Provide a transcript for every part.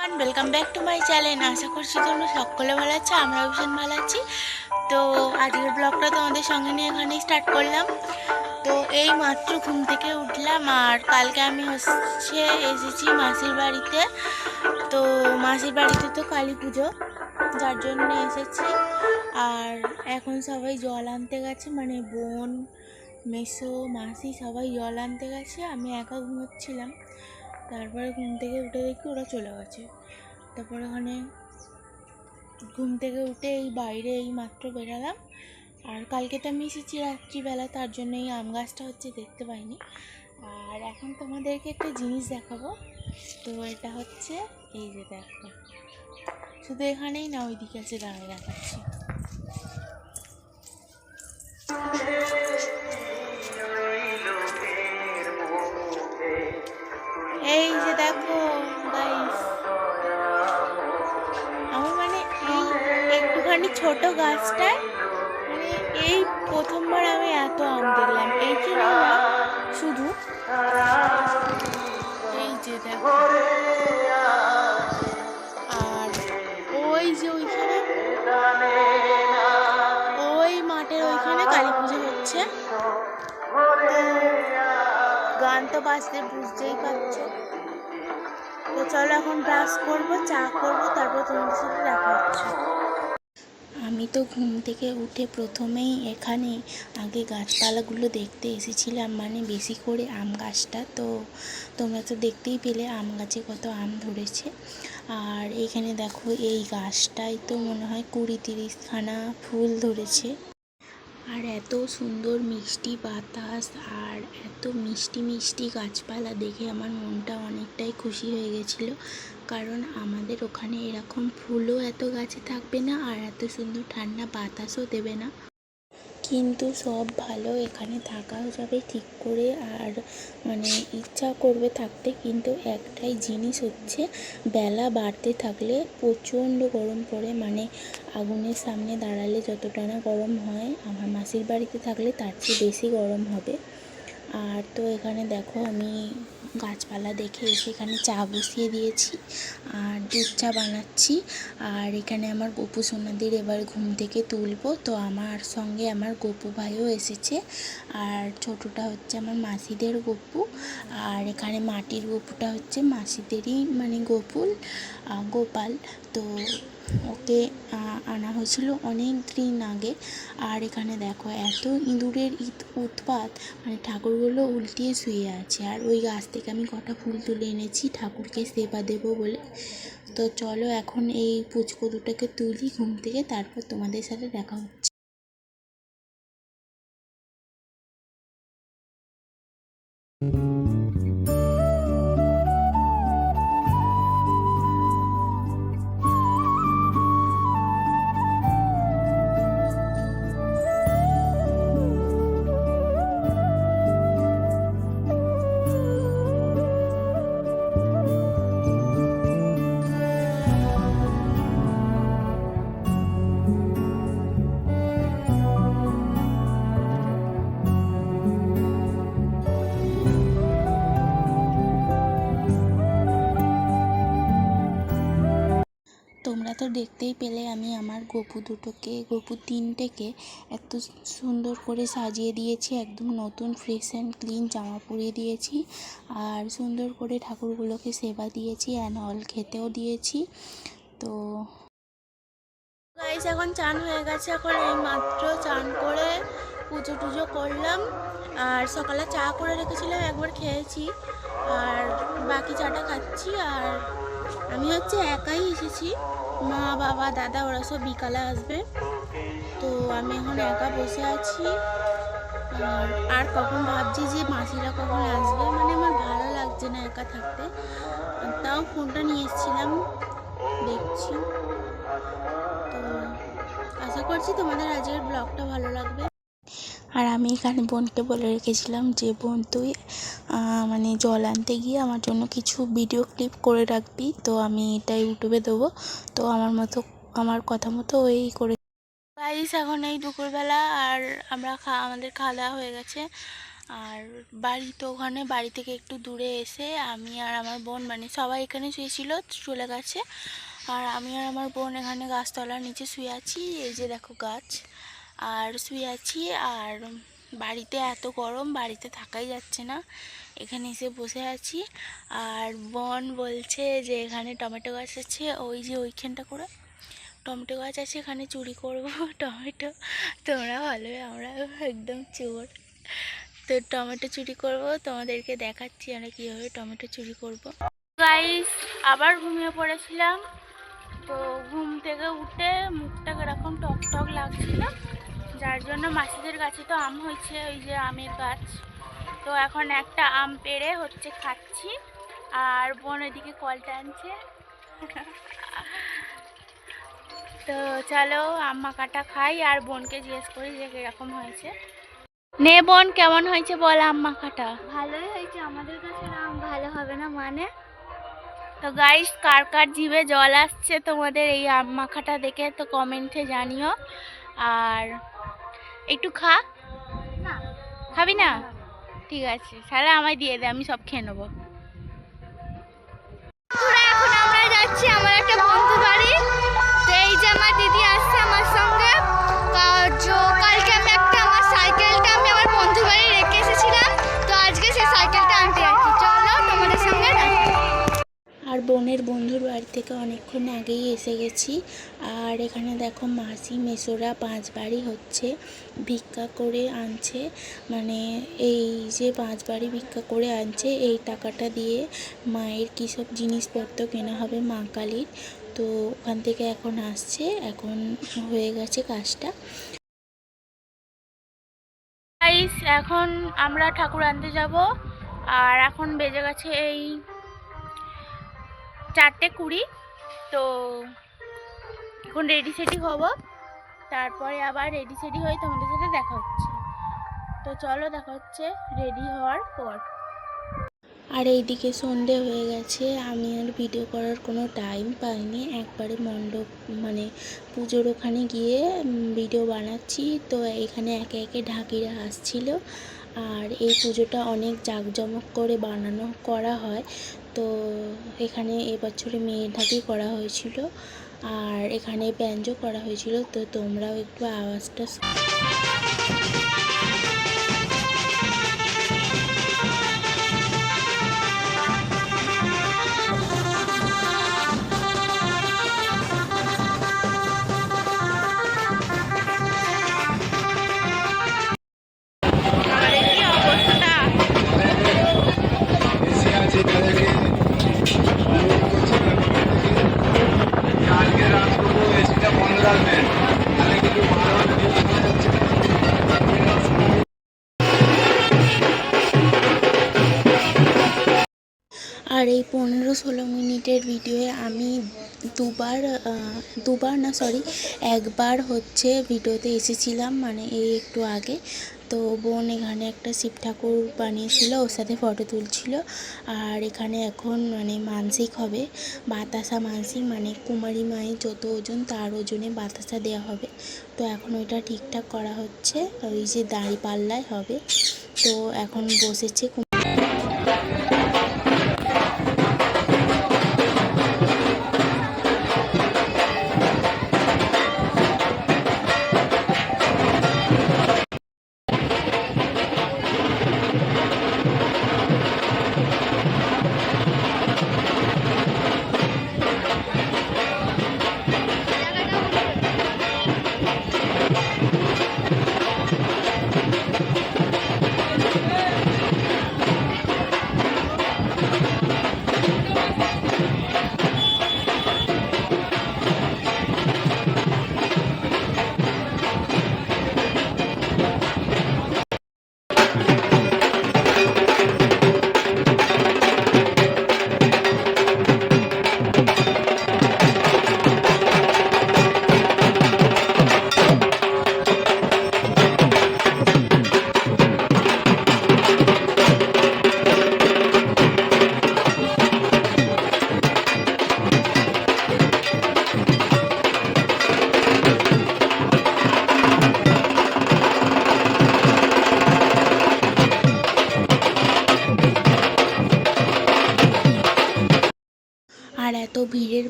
Everyone, welcome back to my channel. আশা করছি তোমরা সকলে ভালো আছো, আমরা ভীষণ ভালো আছি। তো আজকের ব্লগটা তোমাদের সঙ্গে নিয়ে এখানেই স্টার্ট করলাম। তো এই মাত্র ঘুম থেকে উঠলাম, আর কালকে আমি এসেছি মাসির বাড়িতে। তো মাসির বাড়িতে তো কালী পুজো, যার জন্য এসেছি। আর এখন সবাই জল আনতে গেছে, মানে বোন, মেসো, মাসি সবাই জল আনতে গেছে। আমি একা ঘুমোচ্ছিলাম। তারপরে ঘুম থেকে উঠে দেখি ওরা চলে গেছে। তারপরে ওখানে ঘুম থেকে উঠে এই বাইরে এই মাত্র বেরালাম। আর কালকে তো আমি এসেছি রাত্রিবেলা, তার জন্য এই আম গাছটা হচ্ছে দেখতে পাইনি। আর এখন তোমাদেরকে একটা জিনিস দেখাবো। তো এটা হচ্ছে, এই যে দেখো, শুধু এখানেই না, ওইদিকে আছে, দাঁড়িয়ে দেখাচ্ছি। এই যে দেখো গাইস, আমার মানে এই একটুখানি ছোট গাছটায় মানে এই প্রথমবার আমি এত আম দেখলাম। এইখানে না, শুধু এই যে দেখো, আর ওই যে ওইখানে, ওই মাঠের ওইখানে কালী পুজো হচ্ছে। গান তো বাজতে বুঝতেই পারছো। তো চলো এখন ব্রাশ করবো, চা করবো, তারপর তোমাদের সাথে দেখা হচ্ছে। আমি তো ঘুম থেকে উঠে প্রথমেই এখানে আগে গাছপালাগুলো দেখতে এসেছিলাম, মানে বেশি করে আম গাছটা। তো তোমরা তো দেখতেই পেলে আম গাছে কত আম ধরেছে। আর এখানে দেখো এই গাছটায় তো মনে হয় 20-30খানা ফুল ধরেছে। আর এত সুন্দর মিষ্টি বাতাস আর এত মিষ্টি মিষ্টি গাছপালা দেখে আমার মনটা অনেকটাই খুশি হয়ে গেছিলো। কারণ আমাদের ওখানে এরকম ফুলও এত গাছে থাকবে না, আর এত সুন্দর ঠান্ডা বাতাসও দেবে না। কিন্তু সব ভালো, এখানে থাকাও যাবে ঠিক করে, আর মানে ইচ্ছা করবে থাকতে। কিন্তু একটাই জিনিস হচ্ছে, বেলা বাড়তে থাকলে প্রচণ্ড গরম পড়ে। মানে আগুনের সামনে দাঁড়ালে যতটা না গরম হয়, আমার মাসির বাড়িতে থাকলে তার চেয়ে বেশি গরম হবে। আর তো এখানে দেখো আমি গাছপালা দেখে এসে এখানে চা বসিয়ে দিয়েছি, আর দুধ চা বানাচ্ছি। আর এখানে আমার গপু সোনাদের এবার ঘুম থেকে তুলবো। তো আমার সঙ্গে আমার গপু ভাইও এসেছে, আর ছোটোটা হচ্ছে আমার মাসিদের গপু, আর এখানে মাটির গপুটা হচ্ছে মাসিদেরই, মানে গোপাল। তো ওকে আনা হয়েছিল অনেক দিন আগে। আর এখানে দেখো এত ইঁদুরের উৎপাত, মানে ঠাকুরগুলো উল্টিয়ে শুয়ে আছে। আর ওই গাছ থেকে আমি কটা ফুল তুলে এনেছি ঠাকুরকে সেবা দেবো বলে। তো চলো এখন এই পুচকো দুটোকে তুলি ঘুম থেকে, তারপর তোমাদের সাথে দেখা হচ্ছে। তোমরা তো দেখতেই পেলে আমি আমার গপু তিনটেকে এত সুন্দর করে সাজিয়ে দিয়েছি। একদম নতুন ফ্রেশ অ্যান্ড ক্লিন জামা পরিয়ে দিয়েছি, আর সুন্দর করে ঠাকুরগুলোকে সেবা দিয়েছি, অ্যান্ড খেতেও দিয়েছি। তো গাইস এখন চান হয়ে গেছে, এখন এই মাত্র চান করে পুজো টুজো করলাম। আর সকালে চা করে রেখেছিলাম, একবার খেয়েছি, আর বাকি চাটা খাচ্ছি। আর আমি হচ্ছে একাই এসেছি, মা বাবা দাদা ওরা সব বিকালে আসবে। তো আমি এখন একা বসে আছি। আর কখন ভাবছি যে মাসিরা কখন আসবে, মানে আমার ভালো লাগছে না একা থাকতে। তাও ফোনটা নিয়ে এসেছিলাম, দেখছি। তো আশা করছি তোমাদের আজকের ব্লগটা ভালো লাগবে। আর আমি এখানে বোনকে বলে রেখেছিলাম যে বোন তুই মানে জল আনতে গিয়ে আমার জন্য কিছু ভিডিও ক্লিপ করে রাখবি। তো আমি এটা ইউটিউবে দেবো। তো আমার কথা মতো ওই করে গাইস এখন এই দুপুরবেলা, আর আমাদের খাওয়া দাওয়া হয়ে গেছে। আর বাড়ি তো ওখানে, বাড়ি থেকে একটু দূরে এসে আমি আর আমার বোন মানে সবাই এখানে শুয়েছিল, চলে গেছে। আর আমি আর আমার বোন এখানে গাছতলার নিচে শুয়ে আছি, এই যে দেখো গাছ, আর শুয়ে আছি। আর বাড়িতে এত গরম, বাড়িতে থাকাই যাচ্ছে না, এখানে এসে বসে আছি। আর বোন বলছে যে এখানে টমেটো গাছ আছে, ওই যে ওইখানটা করে টমেটো গাছ আছে, এখানে চুরি করব টমেটো। তোমরা ভালো, আমরা একদম চোর। তো টমেটো চুরি করব, তোমাদেরকে দেখাচ্ছি আমরা কীভাবে টমেটো চুরি করব। গাইস, আবার ঘুমিয়ে পড়েছিলাম। তো ঘুম থেকে উঠে মুখটা এরকম টক টক লাগছিল, যার জন্য মাসিদের গাছে তো আম হয়েছে, ওই যে আমের গাছ। তো এখন একটা আম পেড়ে হচ্ছে খাচ্ছি। আর বোন এদিকে কলটা আনছে। তো চলো আম মাখাটা খাই, আর বোনকে জিজ্ঞেস করি যে কিরকম হয়েছে। নে বোন, কেমন হয়েছে বল আম মাখাটা? ভালোই হয়েছে, আমাদের কাছে আম ভালো হবে না মানে? তো গাইস, কার কার জিভে জল আসছে তোমাদের এই আম মাখাটা দেখে, তো কমেন্টে জানিও। আর একটু খা। না, খাবি না? ঠিক আছে, তাহলে আমায় দিয়ে দে, আমি সব খেয়ে নেবো। এখন আমরা যাচ্ছি আমার একটা বন্ধু বাড়ি। তো এই যে আমার দিদি আসছে আমার সঙ্গে। কালকে আমি আমার সাইকেলটা আমি আমার বন্ধু বাড়ি রেখে এসেছিলাম, তো আজকে সেই সাইকেলটা আনতে যাচ্ছি। চলো তোমাদের সঙ্গে দেখা। আর বোনের বন্ধুর বাড়ি থেকে অনেকক্ষণ আগেই এসে গেছি। আর এখানে দেখো মাসি মেসোরা 5 বাড়ি হচ্ছে ভিক্ষা করে আনছে, মানে এই যে 5 বাড়ি ভিক্ষা করে আনছে, এই টাকাটা দিয়ে মায়ের কী সব জিনিসপত্র কেনা হবে মা কালীর। তো ওখান থেকে এখন আসছে, এখন হয়ে গেছে কাজটা। এখন আমরা ঠাকুর আনতে যাব। আর এখন বেজে গেছে এই 4:20। তো এখন রেডি সেডি হব, তারপরে আবার রেডি সেডি হয়ে তোমাদের সাথে দেখা হচ্ছে। তো চলো দেখা হচ্ছে রেডি হওয়ার পর। আর এইদিকে সন্ধে হয়ে গেছে, আমি আর ভিডিও করার কোনো টাইম পাইনি, একবারে মণ্ডপ মানে পুজোর ওখানে গিয়ে ভিডিও বানাচ্ছি। তো এখানে একে একে ঢাকিরা আসছিল। আর এই পুজোটা অনেক জাঁকজমক করে করা হয়। তো এখানে এবছরে মেয়ের ঢাকি করা হয়েছিল, আর এখানে ব্যঞ্জো করা হয়েছিল। তো তোমরাও একটু আওয়াজটা আর এই 15-16 মিনিটের ভিডিওয়ে আমি একবার হচ্ছে ভিডিওতে এসেছিলাম, মানে এই একটু আগে। তো বোন এখানে একটা শিব ঠাকুর বানিয়েছিল, ওর সাথে ফটো তুলছিল। আর এখানে এখন মানে মানসিক হবে, বাতাসা মানসিক, মানে কুমারী মায়ের যত ওজন তার ওজনে বাতাসা দেওয়া হবে। তো এখন ওইটা ঠিকঠাক করা হচ্ছে, ওই যে দাঁড়িপাল্লায় হবে। তো এখন বসেছে।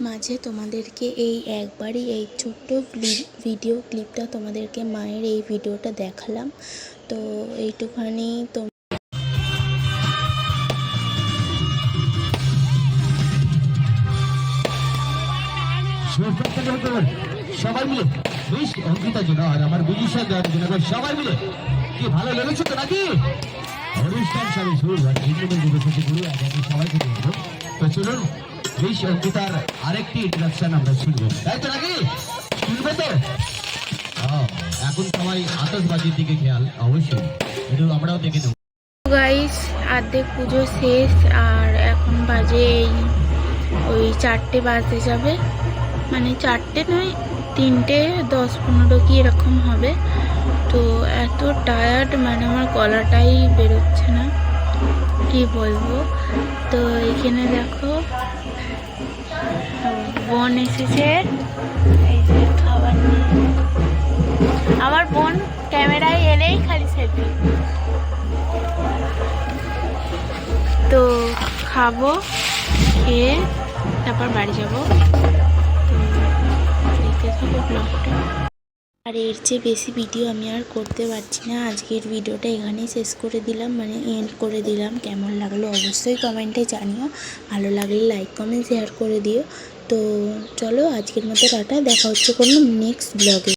মাঝে তোমাদেরকে এই একবারই এই ছোট্ট ভিডিও ক্লিপটা তোমাদেরকে মায়ের এই ভিডিওটা দেখালাম। তো এইটুখানি তো সবাই মিলে বেশ অঙ্কিতার জন্য আর আমার বিজিষা দেওয়ার জন্য সবাই মিলে কি ভালো লেগেছে তো নাকি? অনুষ্ঠান সবাই শুরু হয় সবাইকে দেখবো। তো চলুন বেশ অঙ্কিতার আরেকটি ইন্ট্রোডাকশন আমরা শুনবো, তাই তো নাকি? শুনবে তো? এখন সবাই আতশবাজির দিকে খেয়াল অবশ্যই, একটু আমরাও দেখে নেব। গাইস, অর্ধেক পুজো শেষ আর এখন বাজে ওই 4টে বাজতে যাবে, মানে 4টে নয় 3:10-15 কি এরকম হবে। তো এত টায়ার্ড, মানে আমার গলাটাই বেরোচ্ছে না, কি বলবো। তো এখানে দেখো বোন এসেছে, এই যে খাবার নিয়ে। আমার বোন ক্যামেরায় এলেই খালি সেলফি। তো খাবো, খেয়ে তারপর বাড়ি যাবো। তো দেখতে থাকো ব্লগটা। আর এর চেয়ে বেশি ভিডিও আমি আর করতে পারছি না। আজকের ভিডিওটা এখানেই শেষ করে দিলাম, মানে এন্ড করে দিলাম। কেমন লাগলো অবশ্যই কমেন্টে জানিও, ভালো লাগলে লাইক কমেন্ট শেয়ার করে দিও। তো চলো আজকের মতো টাটা, দেখা হচ্ছে কোনো নেক্সট ব্লগে।